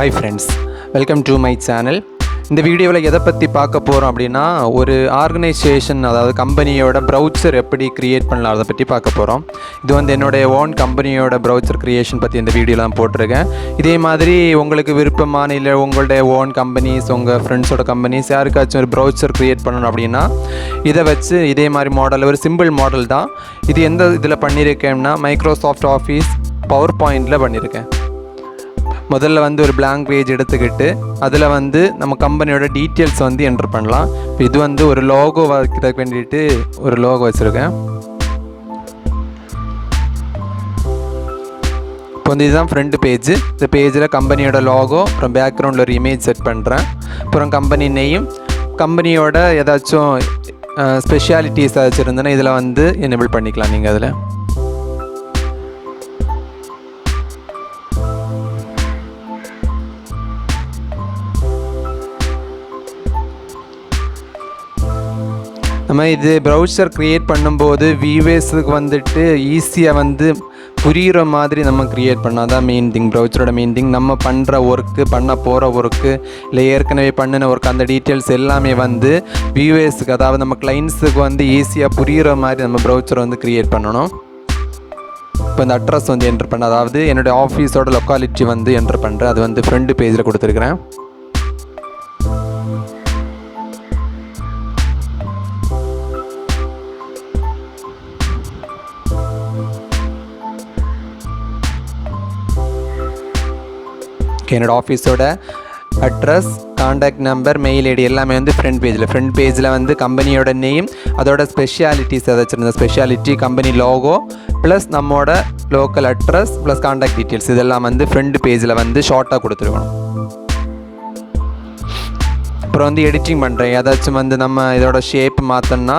Hi friends, welcome to my channel. இந்த வீடியோவில் எதை பற்றி பார்க்க போகிறோம் அப்படின்னா ஒரு ஆர்கனைசேஷன் அதாவது கம்பெனியோட ப்ரௌச்சர் எப்படி க்ரியேட் பண்ணலாம் அதை பற்றி பார்க்க போகிறோம். இது வந்து என்னுடைய ஓன் கம்பெனியோட ப்ரௌச்சர் க்ரியேஷன் பற்றி இந்த வீடியோவில் நான் போட்டிருக்கேன். இதே மாதிரி உங்களுக்கு விருப்பமான இல்லை உங்களுடைய ஓன் கம்பெனிஸ் உங்கள் ஃப்ரெண்ட்ஸோட கம்பெனிஸ் யாருக்காச்சும் ஒரு ப்ரௌச்சர் க்ரியேட் பண்ணணும் அப்படின்னா இதை வச்சு இதே மாதிரி மாடல் ஒரு சிம்பிள் மாடல் தான். இது எந்த இதில் பண்ணியிருக்கேன்னா மைக்ரோசாஃப்ட் ஆஃபீஸ் பவர் பாயிண்டில் பண்ணியிருக்கேன். முதல்ல வந்து ஒரு blank பேஜ் எடுத்துக்கிட்டு அதில் வந்து நம்ம கம்பெனியோட டீட்டெயில்ஸ் வந்து என்ட்ரு பண்ணலாம். இது வந்து ஒரு லோகோ வைக்கிறதுக்கு வேண்டிட்டு ஒரு லோகோ வச்சுருக்கேன். இப்போ வந்து இதுதான் ஃப்ரண்ட் பேஜ். இந்த பேஜில் கம்பெனியோட லோகோ, அப்புறம் பேக்ரவுண்டில் ஒரு இமேஜ் செட் பண்ணுறேன். அப்புறம் கம்பெனி நேம், கம்பெனியோட ஏதாச்சும் ஸ்பெஷாலிட்டிஸ் ஏதாச்சும் இருந்ததுன்னா இதில் வந்து எனேபிள் பண்ணிக்கலாம் நீங்கள் அதில். நம்ம இது ப்ரௌசர் க்ரியேட் பண்ணும்போது வியூவர்ஸுக்கு வந்துட்டு ஈஸியாக வந்து புரிகிற மாதிரி நம்ம க்ரியேட் பண்ணால் தான் மெயின் திங். ப்ரௌச்சரோட மெயின் திங் நம்ம பண்ணுற ஒர்க்கு, பண்ண போகிற ஒர்க்கு, இல்லை ஏற்கனவே பண்ணின ஒர்க், அந்த டீட்டெயில்ஸ் எல்லாமே வந்து வியூவர்ஸுக்கு அதாவது நம்ம கிளைண்ட்ஸுக்கு வந்து ஈஸியாக புரிகிற மாதிரி நம்ம ப்ரௌச்சரை வந்து க்ரியேட் பண்ணணும். இப்போ இந்த அட்ரஸ் வந்து என்ட்ரு பண்ண, அதாவது என்னுடைய ஆஃபீஸோட லொக்காலிட்டி வந்து என்ட்ரு பண்ணுறேன். அது வந்து ஃப்ரண்ட் பேஜில் கொடுத்துருக்குறேன். என்னோடய ஆஃபீஸோட address, contact number, mail ID எல்லாமே வந்து ஃப்ரண்ட் பேஜில் வந்து கம்பெனியோட நேம், அதோட ஸ்பெஷாலிட்டிஸ் ஏதாச்சும் இருந்த ஸ்பெஷாலிட்டி, கம்பெனி லோகோ ப்ளஸ் நம்மளோட local address plus contact details இதெல்லாம் வந்து ஃப்ரண்ட் பேஜில் வந்து ஷார்ட்டாக கொடுத்துருக்கணும். அப்புறம் வந்து எடிட்டிங் பண்ணுறேன். ஏதாச்சும் வந்து நம்ம இதோட ஷேப் மாற்றோன்னா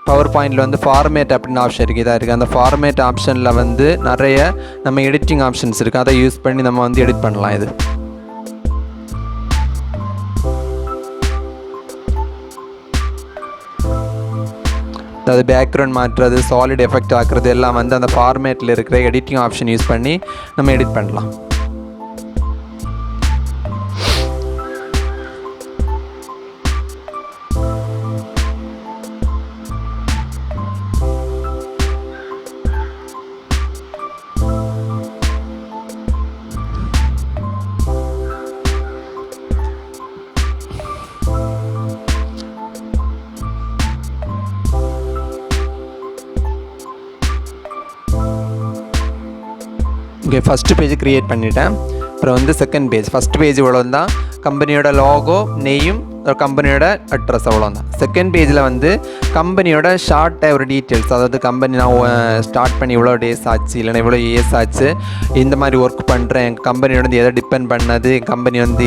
பவர் பாயிண்டில் வந்து ஃபார்மேட் அப்படின்னு ஆப்ஷன் இருக்குது. இதாக இருக்குது. அந்த ஃபார்மேட் ஆப்ஷனில் வந்து நிறைய நம்ம எடிட்டிங் ஆப்ஷன்ஸ் இருக்குது. அதை யூஸ் பண்ணி நம்ம வந்து எடிட் பண்ணலாம். இது அதாவது பேக்ரவுண்ட் மாற்றுறது, சாலிட் எஃபெக்ட் ஆக்குறது எல்லாம் வந்து அந்த ஃபார்மேட்டில் இருக்கிற எடிட்டிங் ஆப்ஷன் யூஸ் பண்ணி நம்ம எடிட் பண்ணலாம். ஓகே, ஃபஸ்ட்டு பேஜ் க்ரியேட் பண்ணிவிட்டேன். அப்புறம் வந்து செகண்ட் பேஜ், ஃபஸ்ட் பேஜ் இவ்வளோ தான் கம்பெனியோட லோகோ, நேம், கம்பெனியோட அட்ரஸ் அவ்வளோதான். செகண்ட் பேஜில் வந்து கம்பெனியோட ஷார்ட்டாக ஒரு டீட்டெயில்ஸ், அதாவது கம்பெனி நான் ஸ்டார்ட் பண்ணி இவ்வளோ டேஸ் ஆச்சு, இல்லைனா இவ்வளோ இயர்ஸ் ஆச்சு, இந்த மாதிரி ஒர்க் பண்ணுறேன், எங்கள் கம்பெனியோட வந்து எதை டிபெண்ட் பண்ணது, கம்பெனி வந்து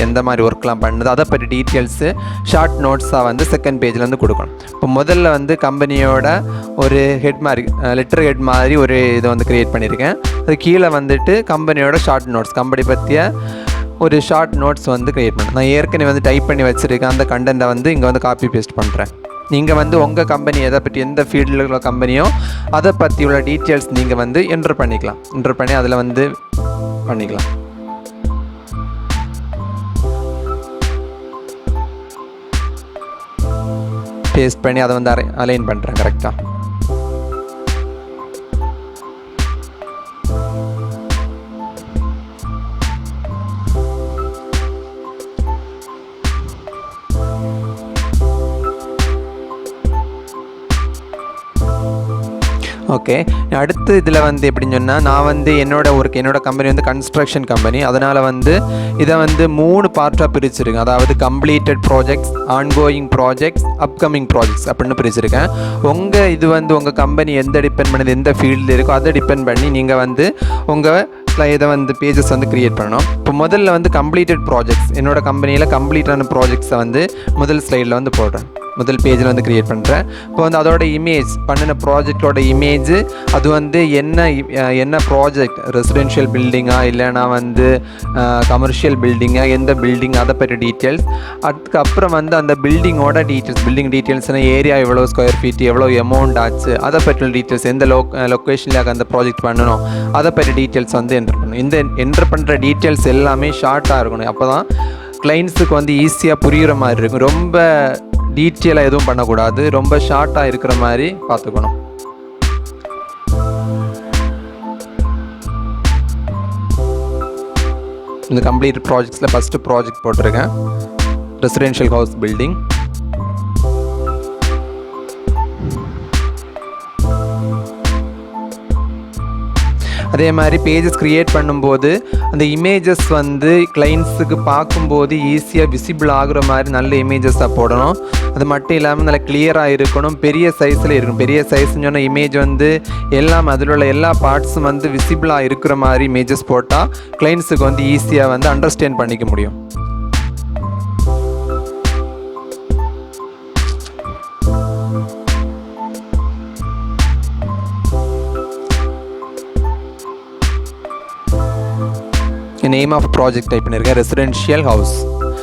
எந்த மாதிரி ஒர்க்லாம் பண்ணுது, அதை பற்றி டீட்டெயில்ஸு ஷார்ட் நோட்ஸாக வந்து செகண்ட் பேஜில் வந்து கொடுக்கணும். இப்போ முதல்ல வந்து கம்பெனியோட ஒரு ஹெட் மாதிரி, லெட்டர் ஹெட் மாதிரி ஒரு இதை வந்து க்ரியேட் பண்ணியிருக்கேன். அது கீழே வந்துட்டு கம்பெனியோட ஷார்ட் நோட்ஸ், கம்பெனி பற்றிய ஒரு ஷார்ட் நோட்ஸ் வந்து க்ரியேட் பண்ணேன். நான் ஏற்கனவே வந்து டைப் பண்ணி வச்சுருக்கேன். அந்த கண்டென்ட்டை வந்து இங்கே வந்து காப்பி பேஸ்ட் பண்ணுறேன். நீங்கள் வந்து உங்கள் கம்பெனி எதை பற்றி, எந்த ஃபீல்டில் உள்ள கம்பெனியோ அதை பற்றி உள்ள டீட்டெயில்ஸ் நீங்கள் வந்து என்ட்ரு பண்ணி அதில் வந்து பண்ணிக்கலாம். பேஸ்ட் பண்ணி அதை வந்து அலைன் பண்ணுறேன் கரெக்டாக. ஓகே, அடுத்து இதில் வந்து எப்படின்னு சொன்னால், நான் வந்து என்னோட கம்பெனி வந்து கன்ஸ்ட்ரக்ஷன் கம்பெனி. அதனால் வந்து இதை வந்து 3 பார்ட்டாக பிரிச்சுருக்கேன். அதாவது completed projects, ongoing projects, upcoming projects அப்படின்னு பிரிச்சுருக்கேன். உங்கள் கம்பெனி எந்த டிபெண்ட் பண்ணது, எந்த ஃபீல்டில் இருக்கோ அதை டிபெண்ட் பண்ணி நீங்கள் வந்து உங்கள் இதை வந்து பேஜஸ் வந்து க்ரியேட் பண்ணணும். இப்போ முதல்ல வந்து கம்ப்ளீட்டட் ப்ராஜெக்ட்ஸ், என்னோடய கம்பெனியில் கம்ப்ளீட்டான ப்ராஜெக்ட்ஸை வந்து முதல் ஸ்லைடில் வந்து போடுறேன். முதல் பேஜில் வந்து க்ரியேட் பண்ணுறேன். இப்போ வந்து அதோட இமேஜ் பண்ணின ப்ராஜெக்டோட இமேஜ், அது வந்து என்ன ப்ராஜெக்ட், ரெசிடென்ஷியல் பில்டிங்கா இல்லைனா வந்து கமர்ஷியல் பில்டிங்கா, எந்த பில்டிங், அதை பற்றி டீட்டெயில்ஸ். அதுக்கப்புறம் வந்து அந்த பில்டிங்கோட டீட்டெயில்ஸ், பில்டிங் டீட்டெயில்ஸ்னால் ஏரியா எவ்வளோ ஸ்கொயர் ஃபீட், எவ்வளோ அமௌண்ட் ஆச்சு, அதை பற்றின டீட்டெயில்ஸ், எந்த லொக்கேஷனில் அந்த ப்ராஜெக்ட் பண்ணணும், அதை பற்றி டீட்டெயில்ஸ் வந்து என்ட்ரு பண்ணணும். இந்த என்ட்ரு பண்ணுற டீட்டெயில்ஸ் எல்லாமே ஷார்ட்டாக இருக்கணும். அப்போ தான் கிளைண்ட்ஸுக்கு வந்து ஈஸியாக புரிகிற மாதிரி இருக்கும். ரொம்ப டீட்டெயிலாக எதுவும் பண்ணக்கூடாது, ரொம்ப ஷார்ட்டாக இருக்கிற மாதிரி பார்த்துக்கணும். இந்த கம்ப்ளீட் ப்ராஜெக்ட்ஸில் ஃபஸ்ட்டு ப்ராஜெக்ட் போட்டிருக்கேன், ரெசிடென்ஷியல் ஹவுஸ் பில்டிங். அதே மாதிரி பேஜஸ் க்ரியேட் பண்ணும்போது அந்த இமேஜஸ் வந்து கிளைண்ட்ஸுக்கு பார்க்கும்போது ஈஸியாக விசிபிள் ஆகுற மாதிரி நல்ல இமேஜஸாக போடணும். அது மட்டும் இல்லாமல் நல்லா கிளியராக இருக்கணும், பெரிய சைஸில் இருக்கணும். பெரிய சைஸ்ன்னு சொன்னால் இமேஜ் வந்து எல்லாம் அதில் உள்ள எல்லா பார்ட்ஸும் வந்து விசிபிளாக இருக்கிற மாதிரி இமேஜஸ் போட்டால் கிளைண்ட்ஸுக்கு வந்து ஈஸியாக வந்து அண்டர்ஸ்டாண்ட் பண்ணிக்க முடியும். நேம் ஆஃப் ப்ராஜெக்ட் டைப் பண்ணியிருக்கேன், ரெசிடென்ஷியல் ஹவுஸ்.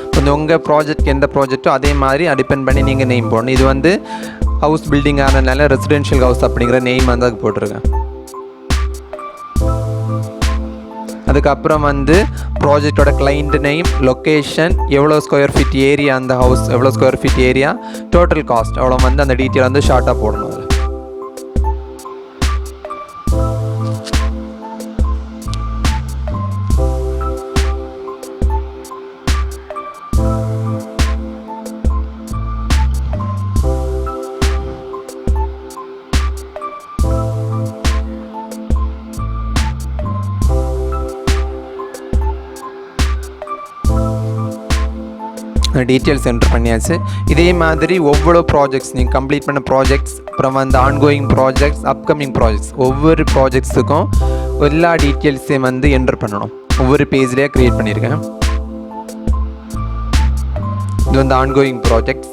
இப்போ உங்கள் ப்ராஜெக்ட் எந்த ப்ராஜெக்ட்டோ அதே மாதிரி டிபெண்ட் பண்ணி நீங்கள் நேம் போடணும். இது வந்து ஹவுஸ் பில்டிங் ஆனதுனால ரெசிடென்ஷியல் ஹவுஸ் அப்படிங்கிற நேம் வந்து அதுக்கு போட்டிருக்கேன். அதுக்கப்புறம் வந்து ப்ராஜெக்டோட கிளைண்ட் நேம், லொக்கேஷன், எவ்வளோ ஸ்கொயர் ஃபீட் ஏரியா, அந்த ஹவுஸ் எவ்வளோ square feet area, total cost எவ்வளோ வந்து அந்த டீட்டெயில் வந்து ஷார்ட்டாக போடணும். அதில் டீட்டெயில்ஸ் என்ட்ரு பண்ணியாச்சு. இதே மாதிரி ஒவ்வொரு ப்ராஜெக்ட்ஸ் நீங்கள் கம்ப்ளீட் பண்ண ப்ராஜெக்ட்ஸ், அப்புறம் வந்து ஆன்கோயிங் ப்ராஜெக்ட்ஸ், அப்கமிங் ப்ராஜெக்ட்ஸ், ஒவ்வொரு ப்ராஜெக்ட்ஸுக்கும் எல்லா டீட்டெயில்ஸையும் வந்து என்ட்ரு பண்ணணும். ஒவ்வொரு பேஜ்லேயே க்ரியேட் பண்ணியிருக்கேன். இது வந்து ஆன்கோயிங் ப்ராஜெக்ட்ஸ்.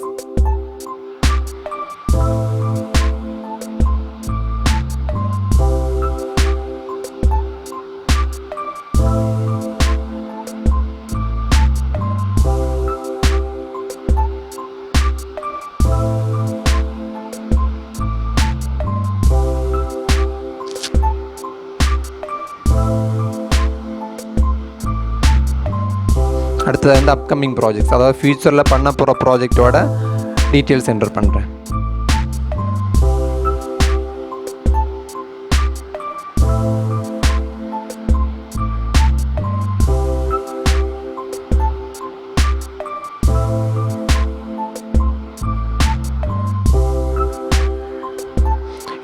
அடுத்தது வந்து அப்கமிங் ப்ராஜெக்ட்ஸ், அதாவது ஃப்யூச்சரில் பண்ண போகிற ப்ராஜெக்டோட டீட்டெயில்ஸ் என்டர் பண்ணுறேன்.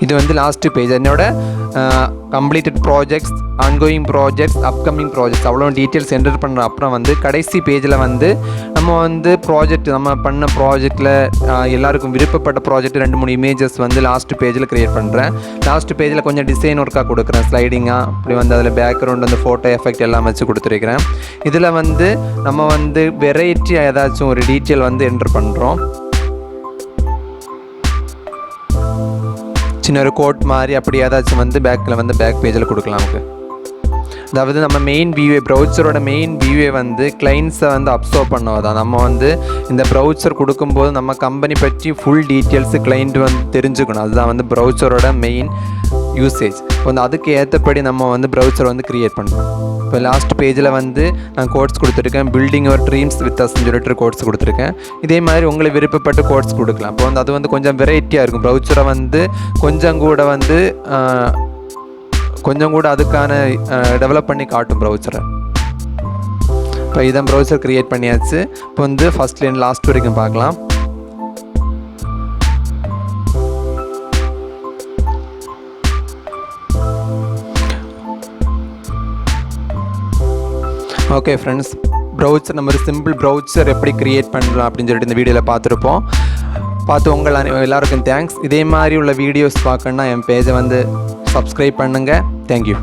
இது வந்து லாஸ்ட்டு பேஜ், என்னோட completed projects, ongoing projects, upcoming projects அவ்வளோ டீட்டெயில்ஸ் என்டர் பண்ணுற அப்புறம் வந்து கடைசி பேஜில் வந்து நம்ம வந்து ப்ராஜெக்ட், நம்ம பண்ண ப்ராஜெக்டில் எல்லாருக்கும் விருப்பப்பட்ட ப்ராஜெக்ட் 2-3 இமேஜஸ் வந்து லாஸ்ட் பேஜில் க்ரியேட் பண்ணுறேன். லாஸ்ட் பேஜில் கொஞ்சம் டிசைன் ஒர்க்காக கொடுக்குறேன், ஸ்லைடிங்காக அப்படி வந்து அதில் பேக்ரவுண்ட் வந்து ஃபோட்டோ எஃபெக்ட் எல்லாம் வச்சு கொடுத்துருக்கிறேன். இதில் வந்து நம்ம வந்து வெரைட்டியாக ஏதாச்சும் ஒரு டீட்டெயில் வந்து என்டர் பண்ணுறோம். சின்ன ஒரு கோட் மாதிரி அப்படி ஏதாச்சும் வந்து பேக்கில் வந்து பேக் பேஜில் கொடுக்கலாம் நமக்கு. அதாவது நம்ம மெயின் வியூவே, ப்ரௌச்சரோட மெயின் வியூவே வந்து கிளைண்ட்ஸை வந்து அப்சர்வ் பண்ணுவதான். நம்ம வந்து இந்த ப்ரௌச்சர் கொடுக்கும்போது நம்ம கம்பெனி பற்றி ஃபுல் டீட்டெயில்ஸு கிளைண்ட் வந்து தெரிஞ்சுக்கணும். அதுதான் வந்து ப்ரௌச்சரோட மெயின் யூசேஜ். வந்து அதுக்கு ஏற்றபடி நம்ம வந்து ப்ரௌச்சர் வந்து க்ரியேட் பண்ணுறோம். இப்போ லாஸ்ட் பேஜில் வந்து நான் கோட்ஸ் கொடுத்துருக்கேன், பில்டிங் யுவர் ட்ரீம்ஸ் வித் அஸ்ன்னு சொல்லிட்டு கோட்ஸ் கொடுத்துருக்கேன். இதே மாதிரி உங்களுக்கு விருப்பப்பட்ட கோட்ஸ் கொடுக்கலாம். இப்போ வந்து அது வந்து கொஞ்சம் வெரைட்டியாக இருக்கும். ப்ரௌச்சரை வந்து கொஞ்சம் கூட அதுக்கான டெவலப் பண்ணி காட்டும் ப்ரௌச்சரை. இப்போ இதான் ப்ரௌச்சர் க்ரியேட் பண்ணியாச்சு. இப்போ வந்து ஃபஸ்ட்லேருந்து லாஸ்ட் வரைக்கும் பார்க்கலாம். ஓகே ஃப்ரெண்ட்ஸ், ப்ரௌச்சர் நம்ம ஒரு சிம்பிள் ப்ரௌச்சர் எப்படி க்ரியேட் பண்ணலாம் அப்படின்னு சொல்லிட்டு இந்த வீடியோவில் பார்த்துருப்போம். உங்கள் எல்லாருக்கும் தேங்க்ஸ். இதே மாதிரி உள்ள வீடியோஸ் பார்க்கணுன்னா என் பேஜை வந்து சப்ஸ்கிரைப் பண்ணுங்கள். தேங்க்யூ.